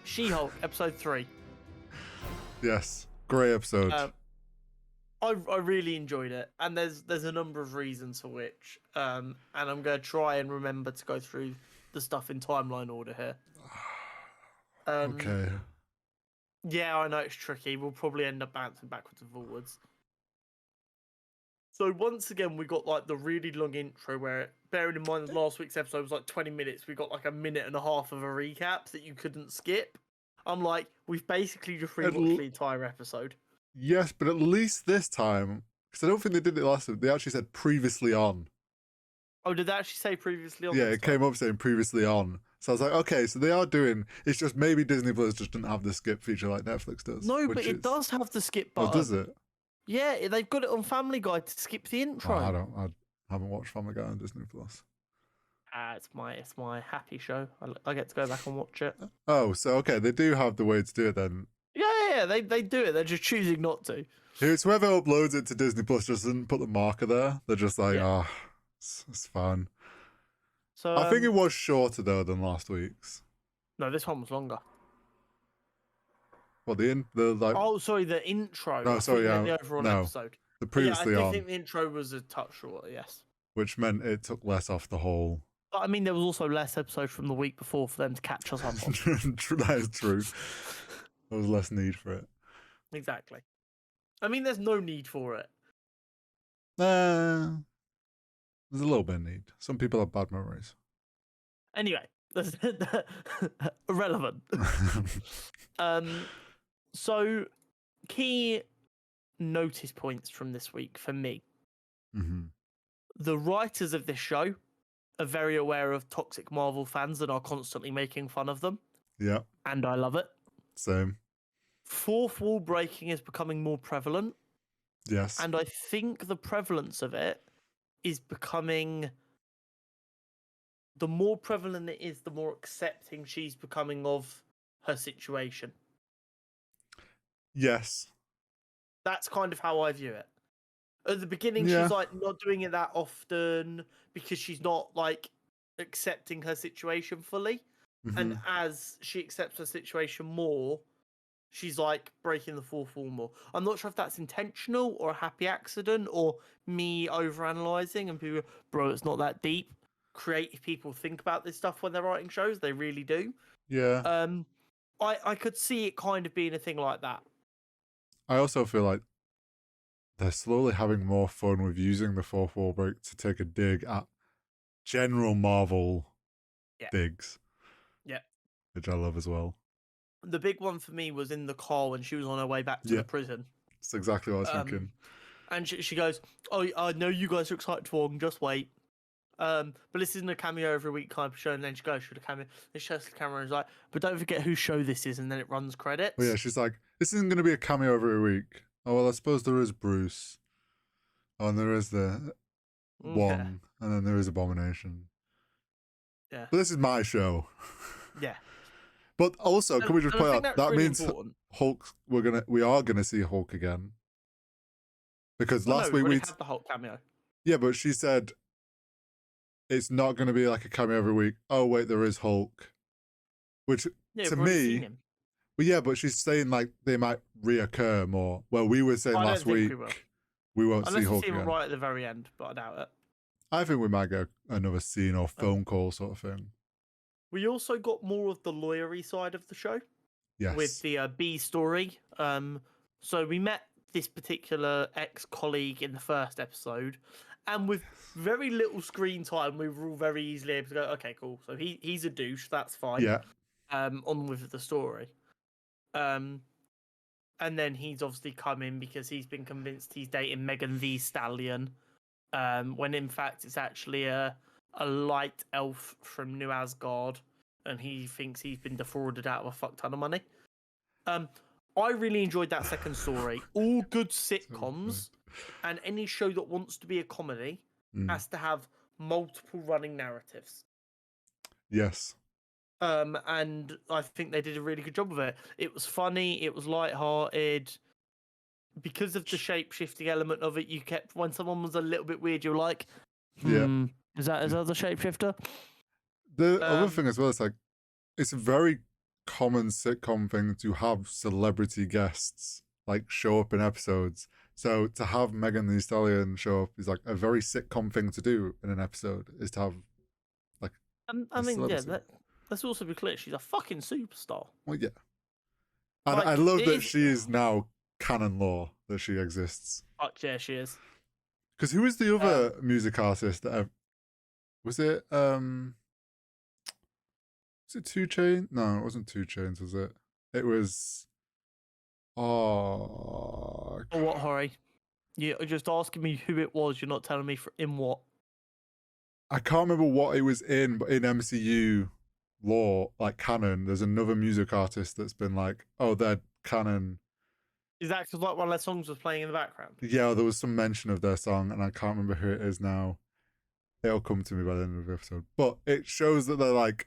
She-Hulk episode 3. Yes, great episode. I really enjoyed it, and there's a number of reasons for which. And I'm going to try and remember to go through the stuff in timeline order here. Okay. Yeah, I know it's tricky. We'll probably end up bouncing backwards and forwards. So once again, we got like the really long intro where, bearing in mind last week's episode was like 20 minutes, we got like a minute and a half of a recap that you couldn't skip. I'm like, we've basically just rewatched the entire episode. Yes, but at least this time, because I don't think they did it last time, they actually said previously on. Oh, did they actually say previously on? Yeah, it came up saying previously on. So I was like, okay, so they are doing. It's just maybe Disney Plus just didn't have the skip feature like Netflix does. No, but it does have the skip button. Oh, does it? Yeah, they've got it on Family Guy to skip the intro. Oh, I haven't watched Family Guy on Disney Plus. It's my happy show. I get to go back and watch it. Oh, so okay, they do have the way to do it then. Yeah, they do it. They're just choosing not to. It's whoever uploads it to Disney Plus just doesn't put the marker there. They're just like, it's fine. So I think it was shorter though than last week's. No, this one was longer. Well, the like. Oh, sorry, the intro. No, sorry, yeah, the overall episode. The previously on. I think the intro was a touch shorter. Yes. Which meant it took less off the whole. But I mean, there was also less episodes from the week before for them to catch us up on. That is true. There was less need for it. Exactly. I mean, there's no need for it. There's a little bit of need. Some people have bad memories. Anyway, irrelevant. So, key notice points from this week for me. Mm-hmm. The writers of this show are very aware of toxic Marvel fans and are constantly making fun of them. Yeah. And I love it. Same. Fourth wall breaking is becoming more prevalent. Yes. And I think the prevalence of it is becoming... The more prevalent it is, the more accepting she's becoming of her situation. Yes. That's kind of how I view it. At the beginning, she's like not doing it that often because she's not like accepting her situation fully. Mm-hmm. And as she accepts her situation more, she's like breaking the fourth wall more. I'm not sure if that's intentional or a happy accident or me overanalyzing and people, bro, it's not that deep. Creative people think about this stuff when they're writing shows. They really do. Yeah. I could see it kind of being a thing like that. I also feel like they're slowly having more fun with using the fourth wall break to take a dig at general Marvel digs. Yeah. Which I love as well. The big one for me was in the car when she was on her way back to the prison. That's exactly what I was thinking. And she goes, oh, I know you guys are excited for it, just wait. But this isn't a cameo every week kind of show, and then she goes through the cameo, and she shows the camera and is like, but don't forget whose show this is, and then it runs credits. Well, yeah, she's like, this isn't going to be a cameo every week. Oh, well, I suppose there is Bruce. Oh, and there is the Wong, and then there is Abomination. Yeah. But this is my show. Yeah. But also, can we just point out, that really means important. Hulk, we are going to see Hulk again. Because last week we had the Hulk cameo. Yeah, but she said it's not going to be like a cameo every week. Oh, wait, there is Hulk. Which, to me... Well, yeah, but she's saying like they might reoccur more. Well, we were saying last week we won't see Hulk again. Right at the very end, but I doubt it. I think we might get another scene or phone call sort of thing. We also got more of the lawyery side of the show. Yes. With the B story. So we met this particular ex-colleague in the first episode, and with very little screen time, we were all very easily able to go, okay, cool. So he's a douche, that's fine. Yeah. On with the story. And then he's obviously come in because he's been convinced he's dating Megan Thee Stallion, when in fact it's actually a light elf from New Asgard, and he thinks he's been defrauded out of a fuck ton of money. I really enjoyed that second story. All good sitcoms and any show that wants to be a comedy has to have multiple running narratives. Yes. And I think they did a really good job of it. It was funny. It was lighthearted. Because of the shape-shifting element of it, you kept, when someone was a little bit weird, you're like, is that the shapeshifter? The other thing as well is like, it's a very common sitcom thing to have celebrity guests like show up in episodes. So to have Megan Thee Stallion show up is like a very sitcom thing to do in an episode, is to have like I mean, celebrity. yeah. Let's also be clear. She's a fucking superstar. Well, yeah. And like, I love that she is now canon law, that she exists. Fuck yeah, she is. Because who was the other music artist that was it? Was it 2 Chainz? No, it wasn't 2 Chainz, was it? It was. Oh, what, Hori? You're just asking me who it was. You're not telling me in what. I can't remember what it was in, but in MCU lore, like canon, there's another music artist that's been like, oh, they're canon. Is that because like one of their songs was playing in the background? Yeah, there was some mention of their song, and I can't remember who it is now. It'll come to me by the end of the episode. But it shows that they're like,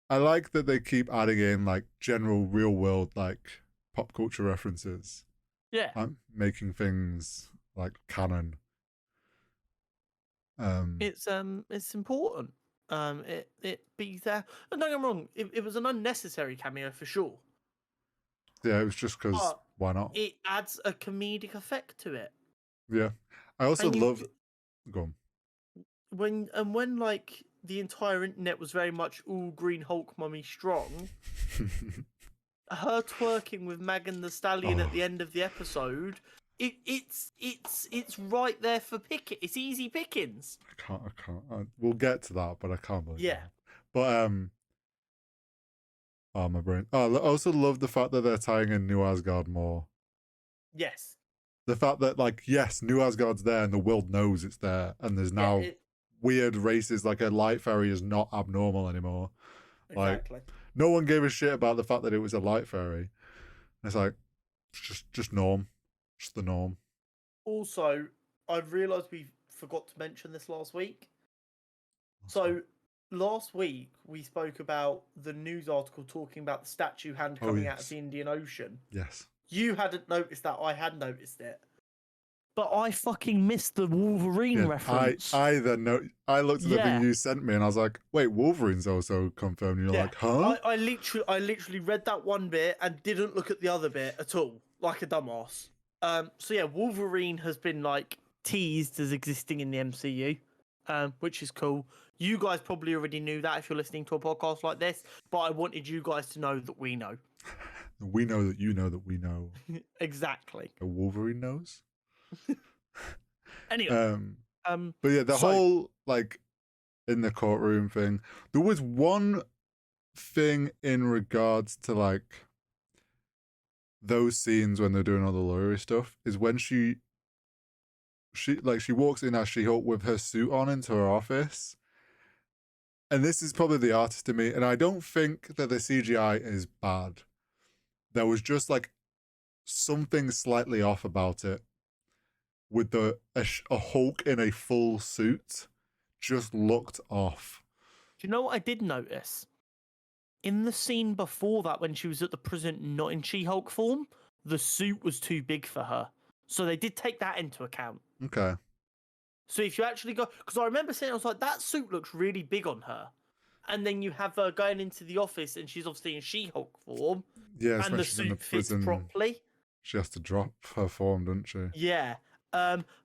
I like that they keep adding in like general real world like pop culture references. Yeah. Making things like canon. It's important. It be there. And don't get me wrong, it was an unnecessary cameo for sure. Yeah, it was just because why not? It adds a comedic effect to it. Yeah. I also love go on. When like the entire internet was very much all Green Hulk mummy strong, her twerking with Megan Thee Stallion at the end of the episode, it's right there for pick. It's easy pickings. I can't. We'll get to that, but I can't believe yeah. that. But oh my brain. Oh, I also love the fact that they're tying in New Asgard more. Yes. The fact that like yes, New Asgard's there and the world knows it's there, and there's now weird races like a light fairy is not abnormal anymore. Exactly. Like no one gave a shit about the fact that it was a light fairy. It's like just norm. Just the norm. Also, I've realised we forgot to mention this last week. So last week we spoke about the news article talking about the statue hand coming out of the Indian Ocean. Yes. You hadn't noticed that. I had noticed it. But I fucking missed the Wolverine reference. I looked at the thing you sent me and I was like, wait, Wolverine's also confirmed. And you're like, huh? I literally read that one bit and didn't look at the other bit at all, like a dumbass. So yeah, Wolverine has been like teased as existing in the MCU, which is cool. You guys probably already knew that if you're listening to a podcast like this, but I wanted you guys to know that we know. We know that you know that we know. Exactly. A Wolverine knows. Anyway, but yeah, the whole like in the courtroom thing. There was one thing in regards to like those scenes when they're doing all the lawyer stuff is when she walks in as She-Hulk with her suit on into her office. And this is probably the artist in me, and I don't think that the CGI is bad. There was just like something slightly off about it. With a Hulk in a full suit just looked off. Do you know what I did notice? In the scene before that, when she was at the prison, not in She-Hulk form, the suit was too big for her. So they did take that into account. Okay. So if you actually go... Because I remember saying, I was like, that suit looks really big on her. And then you have her going into the office and she's obviously in She-Hulk form. Yeah, and the suit fits properly. She has to drop her form, doesn't she? Yeah.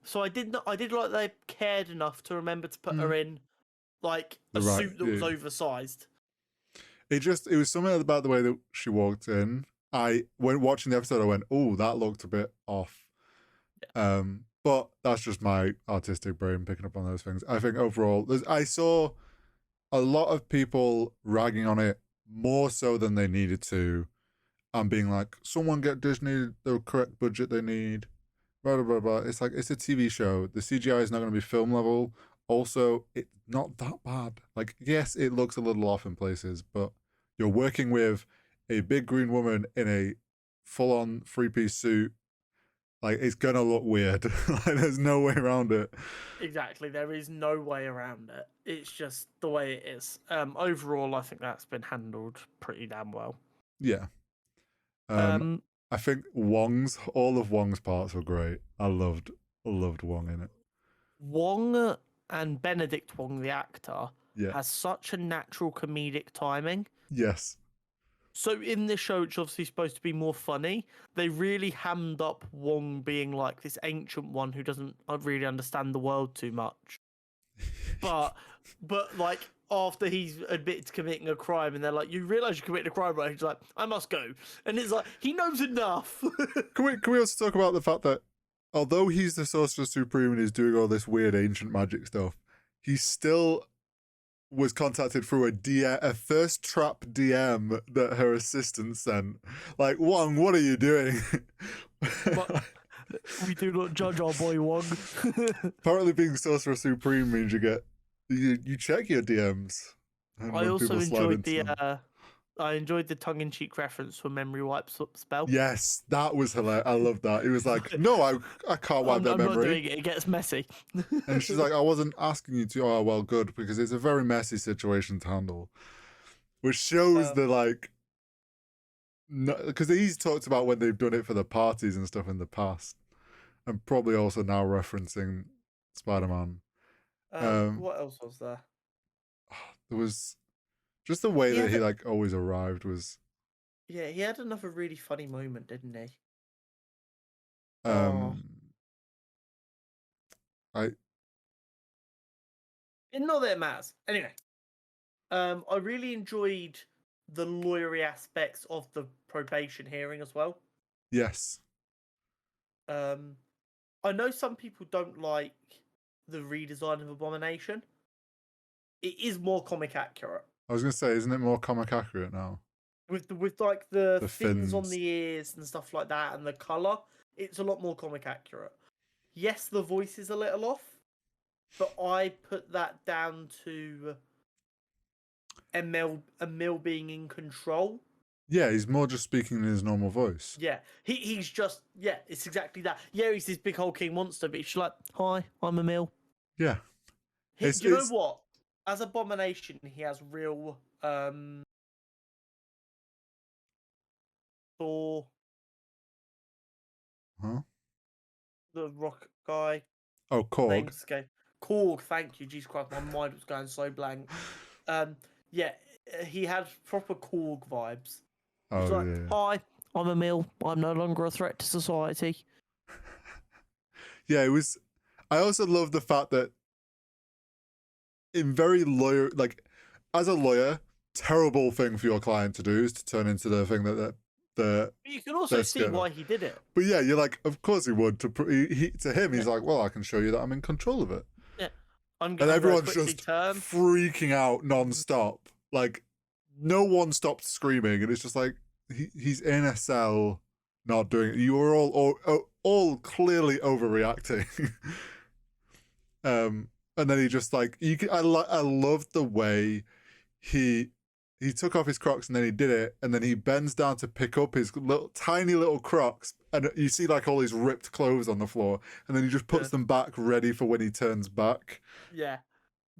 So I did like they cared enough to remember to put her in like a suit that was oversized. It was something about the way that she walked in. When watching the episode, I went, "Oh, that looked a bit off." Yeah. But that's just my artistic brain picking up on those things. I think overall, I saw a lot of people ragging on it more so than they needed to, and being like, "Someone get Disney the correct budget they need." Blah, blah, blah. It's like, it's a TV show. The CGI is not going to be film level. Also, it's not that bad. Like, yes, it looks a little off in places, but you're working with a big green woman in a full-on three-piece suit. Like, it's going to look weird. Like, there's no way around it. Exactly. There is no way around it. It's just the way it is. Overall, I think that's been handled pretty damn well. Yeah. I think all of Wong's parts were great. I loved Wong in it. Wong and Benedict Wong, the actor, has such a natural comedic timing. Yes. So in this show, which is obviously supposed to be more funny, they really hammed up Wong being like this ancient one who doesn't really understand the world too much. But like after he's admitted to committing a crime, and they're like, "You realise you committed a crime, right?" He's like, "I must go," and it's like he knows enough. Can we also talk about the fact that although he's the Sorcerer Supreme and he's doing all this weird ancient magic stuff, he still was contacted through a first trap DM that her assistant sent. Like, Wong, what are you doing? We do not judge our boy Wong. Apparently, being Sorcerer Supreme means you check your DMs. I also enjoyed the tongue-in-cheek reference for memory wipe spell. Yes, that was hilarious. I love that. He was like, "No, I can't wipe that memory." I'm not doing it. It gets messy. And she's like, "I wasn't asking you to." Oh, well, good, because it's a very messy situation to handle, which shows the like. Because he's talked about when they've done it for the parties and stuff in the past, and probably also now referencing Spider-Man. What else was there? There was just the way that he like always arrived was. Yeah, he had another really funny moment, didn't he? Not that it matters. Anyway, I really enjoyed the lawyery aspects of the probation hearing as well. Yes. I know some people don't like the redesign of Abomination. It is more comic accurate. I was gonna say, isn't it more comic accurate now? With like the fins on fins. the ears and stuff like that, and the color, it's a lot more comic accurate. Yes, the voice is a little off, but I put that down to Emil being in control. Yeah, he's more just speaking in his normal voice. Yeah, he's just it's exactly that. Yeah, he's this big hulking monster, but he's like, "Hi, I'm Emil." Yeah. Do you know what? As Abomination, he has real Thor. Huh? The rock guy. Oh, Korg. Korg, thank you. Jesus Christ, my mind was going so blank. Yeah, he had proper Korg vibes. He's like, "Hi, I'm Emil. I'm no longer a threat to society." Yeah, it was. I also love the fact that in very lawyer, like, as a lawyer, terrible thing for your client to do is to turn into the thing that you can also see why he did it. But yeah, you're like, of course he would. To him, he's like, well, I can show you that I'm in control of it. Yeah, and everyone's just freaking out non-stop. Like, no one stopped screaming, and it's just like he's in a cell, not doing it. You are all clearly overreacting. And then he just like I loved the way he took off his Crocs and then he did it, and then he bends down to pick up his tiny little Crocs, and you see like all his ripped clothes on the floor, and then he just puts them back ready for when he turns back. Yeah.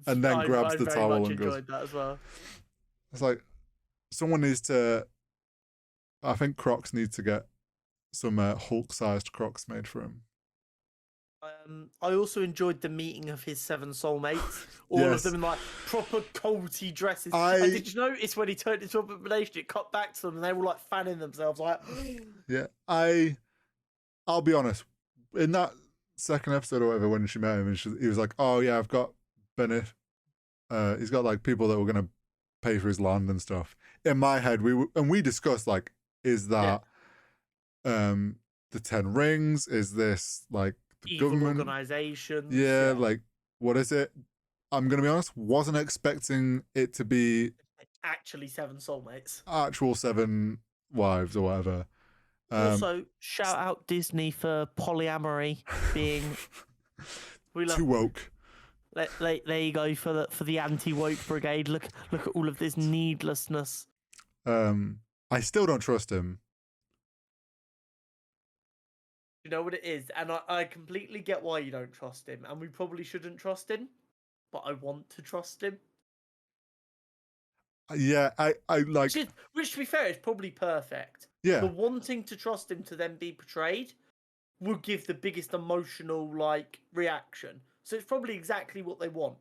And then grabs the towel and goes. I enjoyed that as well. It's like someone needs to. I think Crocs need to get some Hulk-sized Crocs made for him. I also enjoyed the meeting of his 7 soulmates. All of them in like proper culty dresses. And did you notice when he turned into Abomination, it cut back to them and they were like fanning themselves like. Yeah, I'll be honest. In that second episode or whatever, when she met him, and he was like, "Oh yeah, I've got benefit." He's got like people that were gonna pay for his land and stuff. In my head, we discussed like, is that the 10 Rings? Is this like the evil government organizations? Yeah, like what is it? I'm gonna be honest, wasn't expecting it to be actually 7 soulmates, actual 7 wives or whatever. Also, shout out Disney for polyamory being too woke. There you go for the anti-woke brigade. Look at all of this needlessness. I still don't trust him. You know what it is, and I completely get why you don't trust him, and we probably shouldn't trust him, but I want to trust him. Yeah, I like. Which to be fair, is probably perfect. Yeah. The wanting to trust him to then be betrayed will give the biggest emotional like reaction. So it's probably exactly what they want.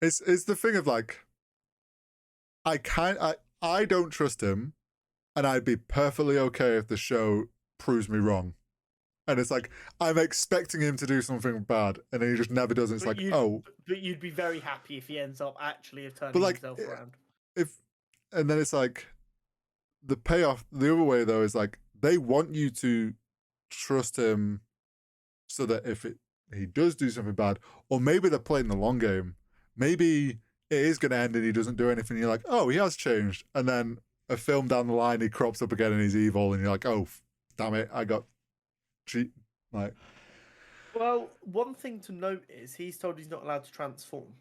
It's the thing of like, I don't trust him, and I'd be perfectly okay if the show proves me wrong. And it's like, I'm expecting him to do something bad, and then he just never does it. It's but like, oh. But you'd be very happy if he ends up actually turning But like, himself around. And then it's like, the payoff the other way, though, is like, they want you to trust him so that if he does do something bad, or maybe they're playing the long game, maybe it is going to end and he doesn't do anything. You're like, oh, he has changed. And then a film down the line, he crops up again and he's evil. And you're like, oh, damn it, I got cheat. Like, well, one thing to note is he's told he's not allowed to transform.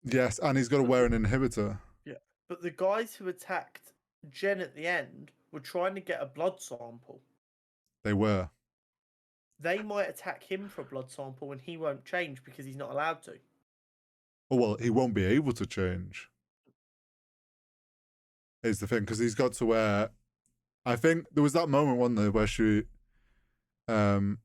Yes, and he's got to wear an inhibitor. Yeah. But the guys who attacked Jen at the end were trying to get a blood sample. They were. They might attack him for a blood sample and he won't change because he's not allowed to. Oh, well, he won't be able to change. Is the thing, because he's got to wear. I think there was that moment, wasn't there, where she came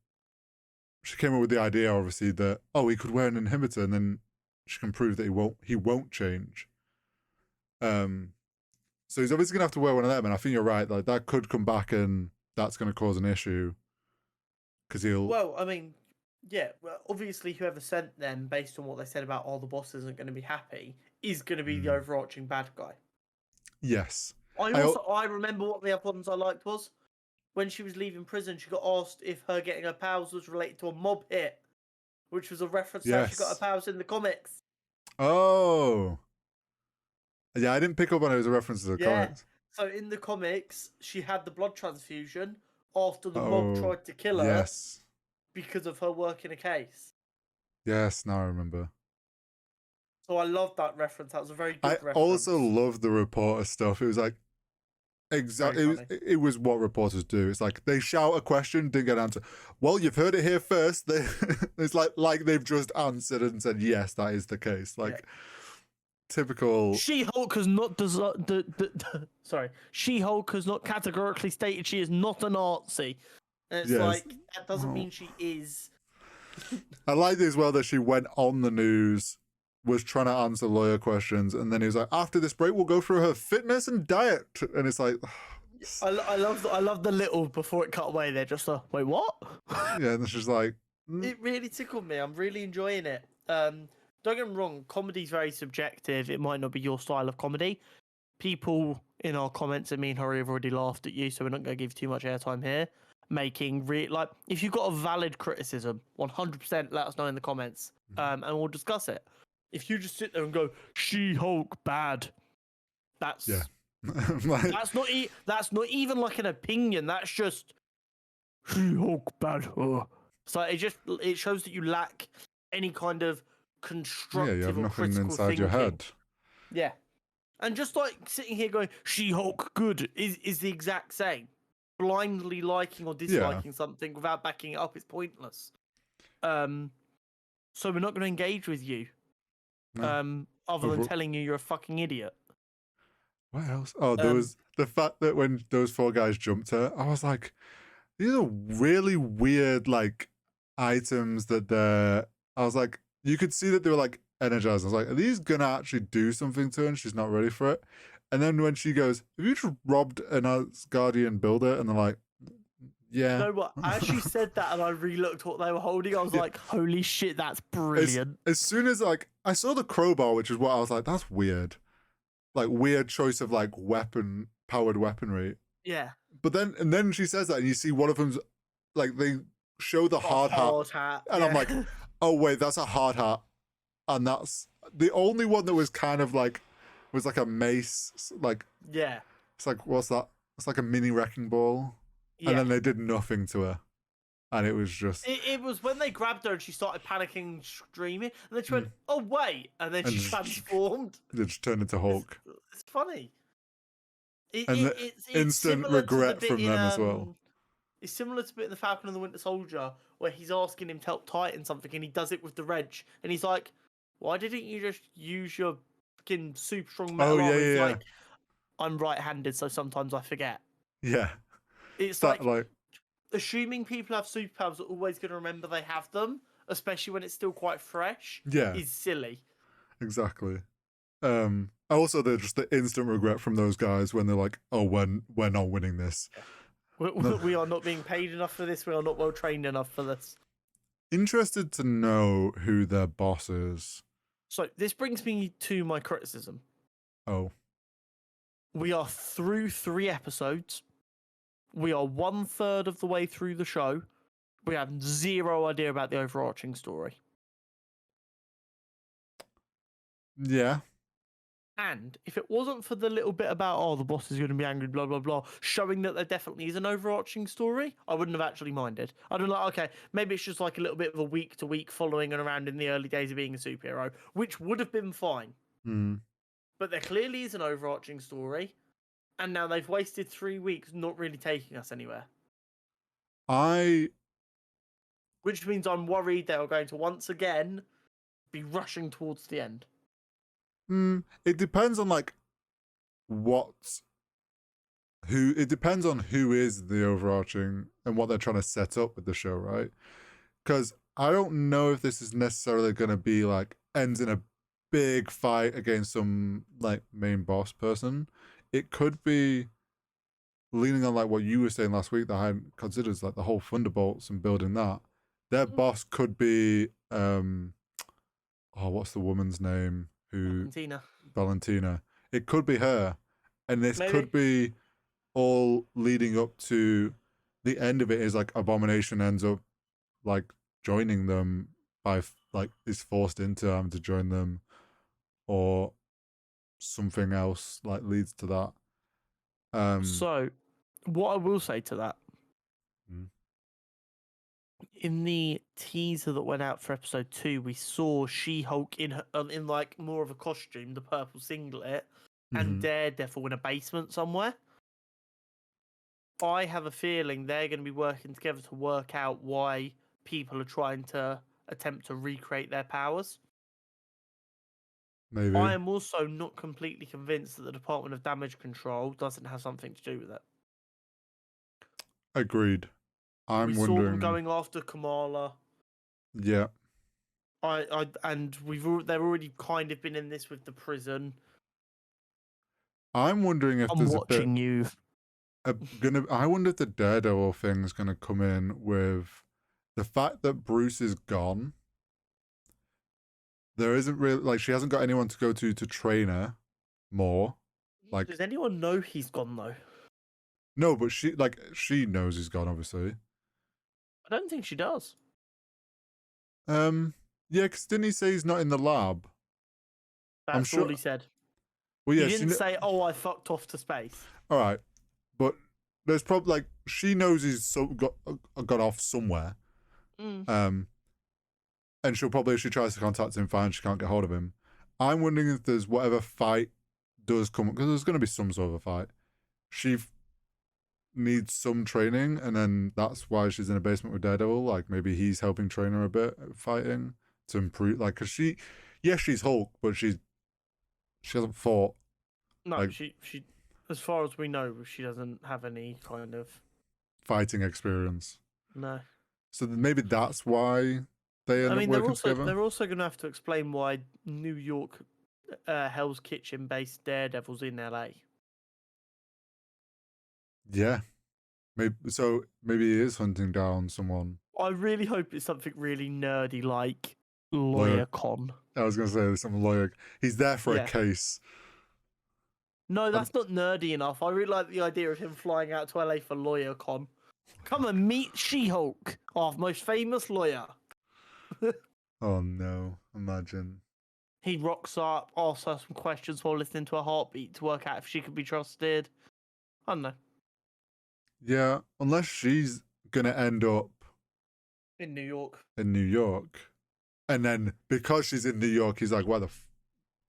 up with the idea, obviously, that he could wear an inhibitor, and then she can prove that he won't change. So he's obviously gonna have to wear one of them, and I think you're right. Like, that could come back, and that's gonna cause an issue. Because he'll. Well, I mean, yeah. Well, obviously, whoever sent them, based on what they said about the boss isn't going to be happy, is going to be the overarching bad guy. Yes. I remember what the other ones I liked was when she was leaving prison. She got asked if her getting her powers was related to a mob hit, which was a reference to how she got her powers in the comics. Oh. Yeah, I didn't pick up on it as a reference to the comics. So in the comics, she had the blood transfusion after the mob tried to kill her because of her work in a case. Yes, now I remember. So I loved that reference. That was a very good reference. I also love the reporter stuff. It was like, exactly, it was what reporters do. It's like, they shout a question, didn't get an answer. Well, you've heard it here first. It's like they've just answered and said, yes, that is the case. Like, typical. She-Hulk has not She-Hulk has not categorically stated she is not a Nazi. And it's like, that doesn't mean she is. I like it as well that she went on the news, was trying to answer lawyer questions, and then he was like, after this break, we'll go through her fitness and diet. And it's like, I love the little before it cut away. They're just like, wait, what? Yeah, and she's like, It really tickled me. I'm really enjoying it. Don't get me wrong, comedy's very subjective. It might not be your style of comedy. People in our comments at me and Harry have already laughed at you, so we're not going to give too much airtime here. Making like, if you've got a valid criticism, 100% let us know in the comments, and we'll discuss it. If you just sit there and go, She-Hulk bad, that's that's not even like an opinion. That's just She-Hulk bad. So it shows that you lack any kind of constructive you have or nothing critical inside thinking. your head. Yeah, and just like sitting here going She-Hulk good is the exact same. Blindly liking or disliking something without backing it up is pointless. So we're not going to engage with you. Other than telling you you're a fucking idiot. What else? Oh, there was the fact that when those 4 guys jumped her, I was like, these are really weird, like, items that I was like, you could see that they were like energized. I was like, are these gonna actually do something to her and she's not ready for it? And then when she goes, have you just robbed an Asgardian builder? And they're like, yeah. You know what? As she said that and I re-looked what they were holding, I was like, holy shit, that's brilliant. As soon as, like, I saw the crowbar, which is what I was like, that's weird. Like, weird choice of, like, powered weaponry. Yeah. But then she says that and you see one of them's, like, they show the hard hat. And I'm like, oh, wait, that's a hard hat. And that's the only one that was kind of like, was like a mace, like, it's like, what's that? It's like a mini wrecking ball. And then they did nothing to her. And it was just... It was when they grabbed her and she started panicking, screaming, and then she went, oh, wait. And then she transformed. It just turned into Hulk. It's funny. It's instant regret from them as well. It's similar to bit in The Falcon and the Winter Soldier, where he's asking him to help tighten something, and he does it with the wrench. And he's like, why didn't you just use your fucking super strong metal arm? He's like, I'm right-handed, so sometimes I forget. Yeah. It's like assuming people have superpowers are always going to remember they have them, especially when it's still quite fresh, is silly. Exactly. Also, they're just the instant regret from those guys when they're like, "Oh, we're not winning this. Yeah. We are not being paid enough for this. We are not well trained enough for this." Interested to know who their boss is. So this brings me to my criticism. Oh, we are through 3 episodes. We are 1/3 of the way through the show. We have zero idea about the overarching story. yeah. And if it wasn't for the little bit about, oh, the boss is going to be angry, blah, blah, blah, showing that there definitely is an overarching story, I wouldn't have actually minded. I'd have been like, okay, maybe it's just like a little bit of a week-to-week following and around in the early days of being a superhero, which would have been fine. But there clearly is an overarching story, and now they've wasted 3 weeks not really taking us anywhere. Which means I'm worried they are going to once again be rushing towards the end. It depends on like it depends on who is the overarching and what they're trying to set up with the show, right? Because I don't know if this is necessarily going to be like ends in a big fight against some like main boss person. It could be leaning on like what you were saying last week that I hadn't considered, like the whole Thunderbolts and building that. Their boss could be what's the woman's name? Valentina. It could be her. And this could be all leading up to the end of it is like Abomination ends up like joining them by like is forced into having to join them, or something else like leads to that. So what I will say to that, in the teaser that went out for episode 2, we saw She-Hulk in like more of a costume, the purple singlet, and Daredevil in a basement somewhere. I have a feeling they're going to be working together to work out why people are trying to attempt to recreate their powers. Maybe. I am also not completely convinced that the Department of Damage Control doesn't have something to do with it. Agreed. We saw them going after Kamala. Yeah. They've already kind of been in this with the prison. I'm wondering if I'm watching you. I wonder if the Daredevil thing is going to come in with the fact that Bruce is gone. There isn't really like she hasn't got anyone to go to train her more. Like, does anyone know he's gone though? No, but she knows he's gone. Obviously, I don't think she does. Yeah, because didn't he say he's not in the lab? That's all he said. Well, yeah, he didn't say, "Oh, I fucked off to space." All right, but there's probably like she knows he's got off somewhere. And she'll probably, if she tries to contact him, find she can't get hold of him. I'm wondering if there's whatever fight does come, because there's going to be some sort of a fight. She needs some training, and then that's why she's in a basement with Daredevil. Like maybe he's helping train her a bit at fighting to improve. Like, because she's Hulk, but she hasn't fought. No, like, she as far as we know, she doesn't have any kind of fighting experience. No. So maybe that's why they end up working together. They're also going to have to explain why New York Hell's Kitchen based Daredevil's in LA. Yeah. Maybe he is hunting down someone. I really hope it's something really nerdy like Lawyer Con. I was going to say some lawyer. He's there for a case. No, that's not nerdy enough. I really like the idea of him flying out to LA for Lawyer Con. Come and meet She-Hulk, our most famous lawyer. Oh no, imagine. He rocks up, asks her some questions while listening to her heartbeat to work out if she could be trusted. I don't know. Yeah, unless she's going to end up in New York. And then because she's in New York, he's like, why the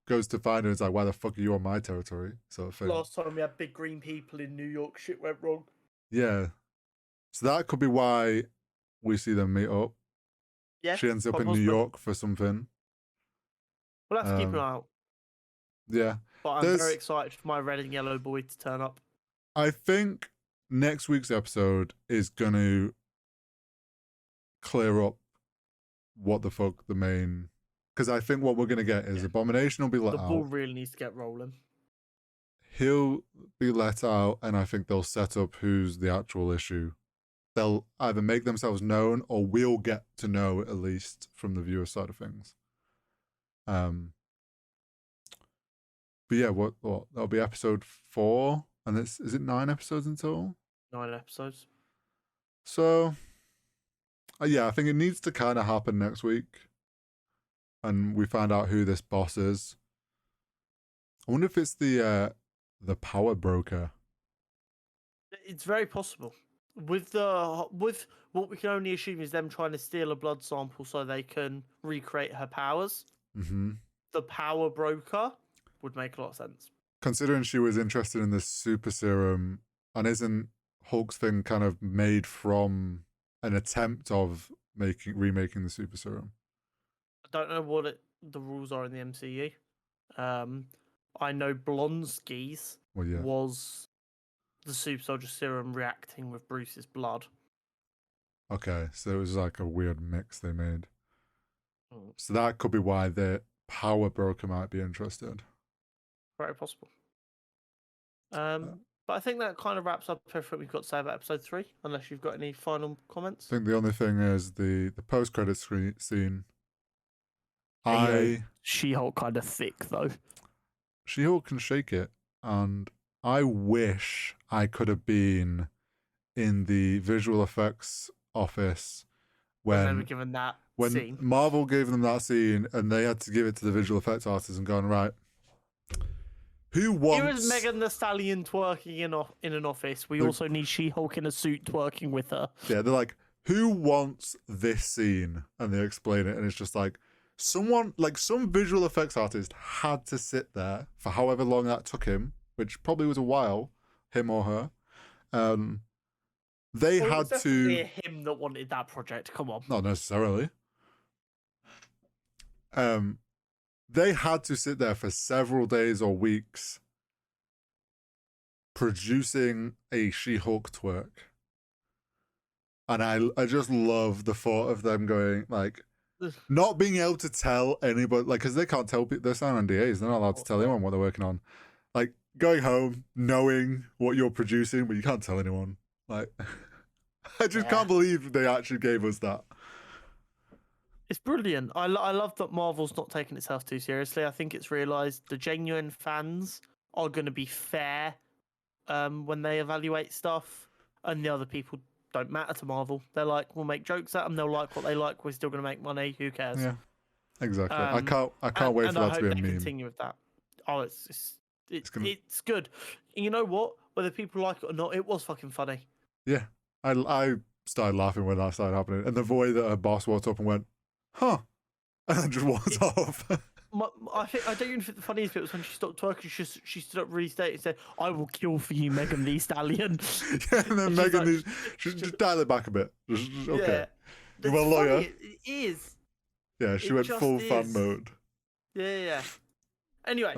goes to find her, it's like, why the fuck are you on my territory? Sort of thing. Last time we had big green people in New York, shit went wrong. Yeah. So that could be why we see them meet up. Yeah. She ends up in New York for something. We'll have to keep an eye out. Yeah. But I'm very excited for my red and yellow boy to turn up. I think next week's episode is going to clear up what the fuck the main because I think what we're going to get is Abomination will be let The out. ball really needs to get rolling. He'll be let out, and I think they'll set up who's the actual issue. They'll either make themselves known, or we'll get to know at least from the viewer side of things. But yeah, what that'll be episode 4, and is it 9 episodes in total? 9 episodes. So, yeah, I think it needs to kind of happen next week, and we find out who this boss is. I wonder if it's the power broker. It's very possible. With what we can only assume is them trying to steal a blood sample so they can recreate her powers. Mm-hmm. The power broker would make a lot of sense. Considering she was interested in this super serum, and isn't Hulk's thing kind of made from an attempt of remaking the super serum? I don't know what the rules are in the MCU. I know Blonsky's was the super soldier serum reacting with Bruce's blood. Okay, so it was like a weird mix they made. So that could be why the power broker might be interested. Very possible. But I think that kind of wraps up everything we've got to say about episode 3, unless you've got any final comments. I think the only thing is the post-credit scene. She-Hulk kind of thick, though. She-Hulk can shake it, and I wish I could have been in the visual effects office when they were given that scene. Marvel gave them that scene, and they had to give it to the visual effects artists and gone, right, who wants... Here is Megan Thee Stallion twerking in an office. We also need She-Hulk in a suit twerking with her. Yeah, they're like, who wants this scene? And they explain it, and it's just like, some visual effects artist had to sit there for however long that took him, which probably was a while, him or her. They had to... him that wanted that project, come on. Not necessarily. They had to sit there for several days or weeks producing a She-Hulk twerk. And I just love the thought of them going, like, not being able to tell anybody, like, because they can't tell people, they're signed on NDAs, they're not allowed to tell anyone what they're working on. Like, going home, knowing what you're producing, but you can't tell anyone. Like, I just can't believe they actually gave us that. It's brilliant. I love that Marvel's not taking itself too seriously. I think it's realised the genuine fans are going to be fair when they evaluate stuff, and the other people don't matter to Marvel. They're like, we'll make jokes at them. They'll like what they like. We're still going to make money. Who cares? Yeah, exactly. I can't wait for that to be a meme. Continue with that. Oh, it's good. And you know what? Whether people like it or not, it was fucking funny. Yeah, I started laughing when that started happening, and the way that her boss walked up and went, "Huh," and then just walked off. I don't even think the funniest bit was when she stopped twerking. She stood up really straight and said, "I will kill for you, Megan Thee Stallion." Yeah, and then Megan, just dial it back a bit. Okay, yeah. You're a lawyer. It is. Yeah, she went full fan mode. Yeah. Anyway,